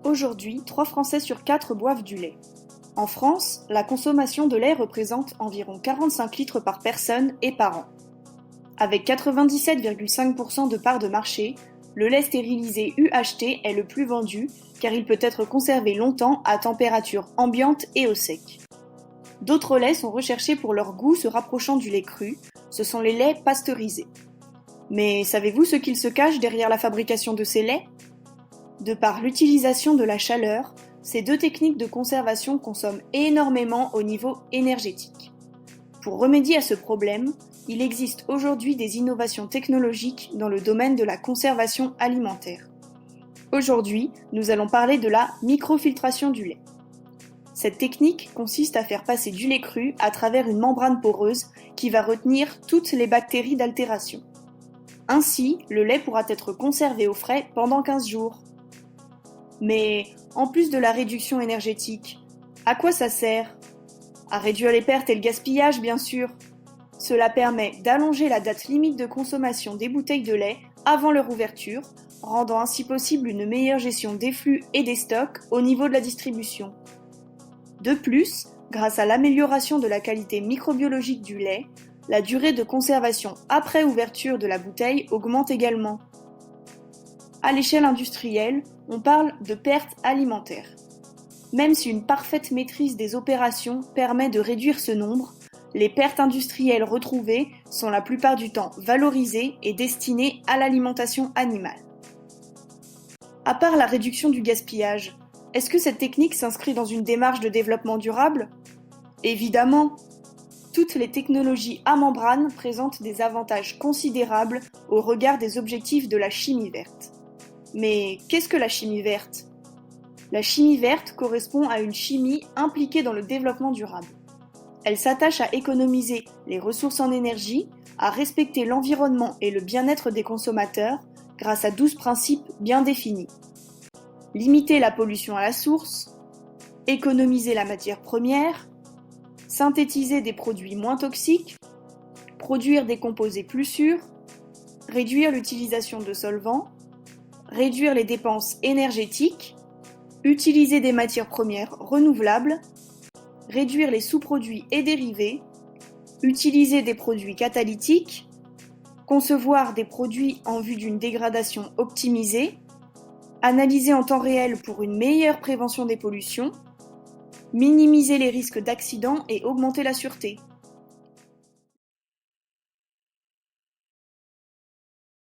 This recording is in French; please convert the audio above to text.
Aujourd'hui, 3 Français sur 4 boivent du lait. En France, la consommation de lait représente environ 45 litres par personne et par an. Avec 97,5% de part de marché, le lait stérilisé UHT est le plus vendu car il peut être conservé longtemps à température ambiante et au sec. D'autres laits sont recherchés pour leur goût se rapprochant du lait cru, ce sont les laits pasteurisés. Mais savez-vous ce qu'il se cache derrière la fabrication de ces laits ? De par l'utilisation de la chaleur, ces deux techniques de conservation consomment énormément au niveau énergétique. Pour remédier à ce problème, il existe aujourd'hui des innovations technologiques dans le domaine de la conservation alimentaire. Aujourd'hui, nous allons parler de la microfiltration du lait. Cette technique consiste à faire passer du lait cru à travers une membrane poreuse qui va retenir toutes les bactéries d'altération. Ainsi, le lait pourra être conservé au frais pendant 15 jours. Mais, en plus de la réduction énergétique, à quoi ça sert ? À réduire les pertes et le gaspillage, bien sûr. Cela permet d'allonger la date limite de consommation des bouteilles de lait avant leur ouverture, rendant ainsi possible une meilleure gestion des flux et des stocks au niveau de la distribution. De plus, grâce à l'amélioration de la qualité microbiologique du lait, la durée de conservation après ouverture de la bouteille augmente également. À l'échelle industrielle, on parle de pertes alimentaires. Même si une parfaite maîtrise des opérations permet de réduire ce nombre, les pertes industrielles retrouvées sont la plupart du temps valorisées et destinées à l'alimentation animale. À part la réduction du gaspillage, est-ce que cette technique s'inscrit dans une démarche de développement durable ? Évidemment! Toutes les technologies à membrane présentent des avantages considérables au regard des objectifs de la chimie verte. Mais qu'est-ce que la chimie verte ? La chimie verte correspond à une chimie impliquée dans le développement durable. Elle s'attache à économiser les ressources en énergie, à respecter l'environnement et le bien-être des consommateurs grâce à 12 principes bien définis. Limiter la pollution à la source, économiser la matière première, synthétiser des produits moins toxiques, produire des composés plus sûrs, réduire l'utilisation de solvants, réduire les dépenses énergétiques, utiliser des matières premières renouvelables, réduire les sous-produits et dérivés, utiliser des produits catalytiques, concevoir des produits en vue d'une dégradation optimisée, analyser en temps réel pour une meilleure prévention des pollutions, minimiser les risques d'accidents et augmenter la sûreté.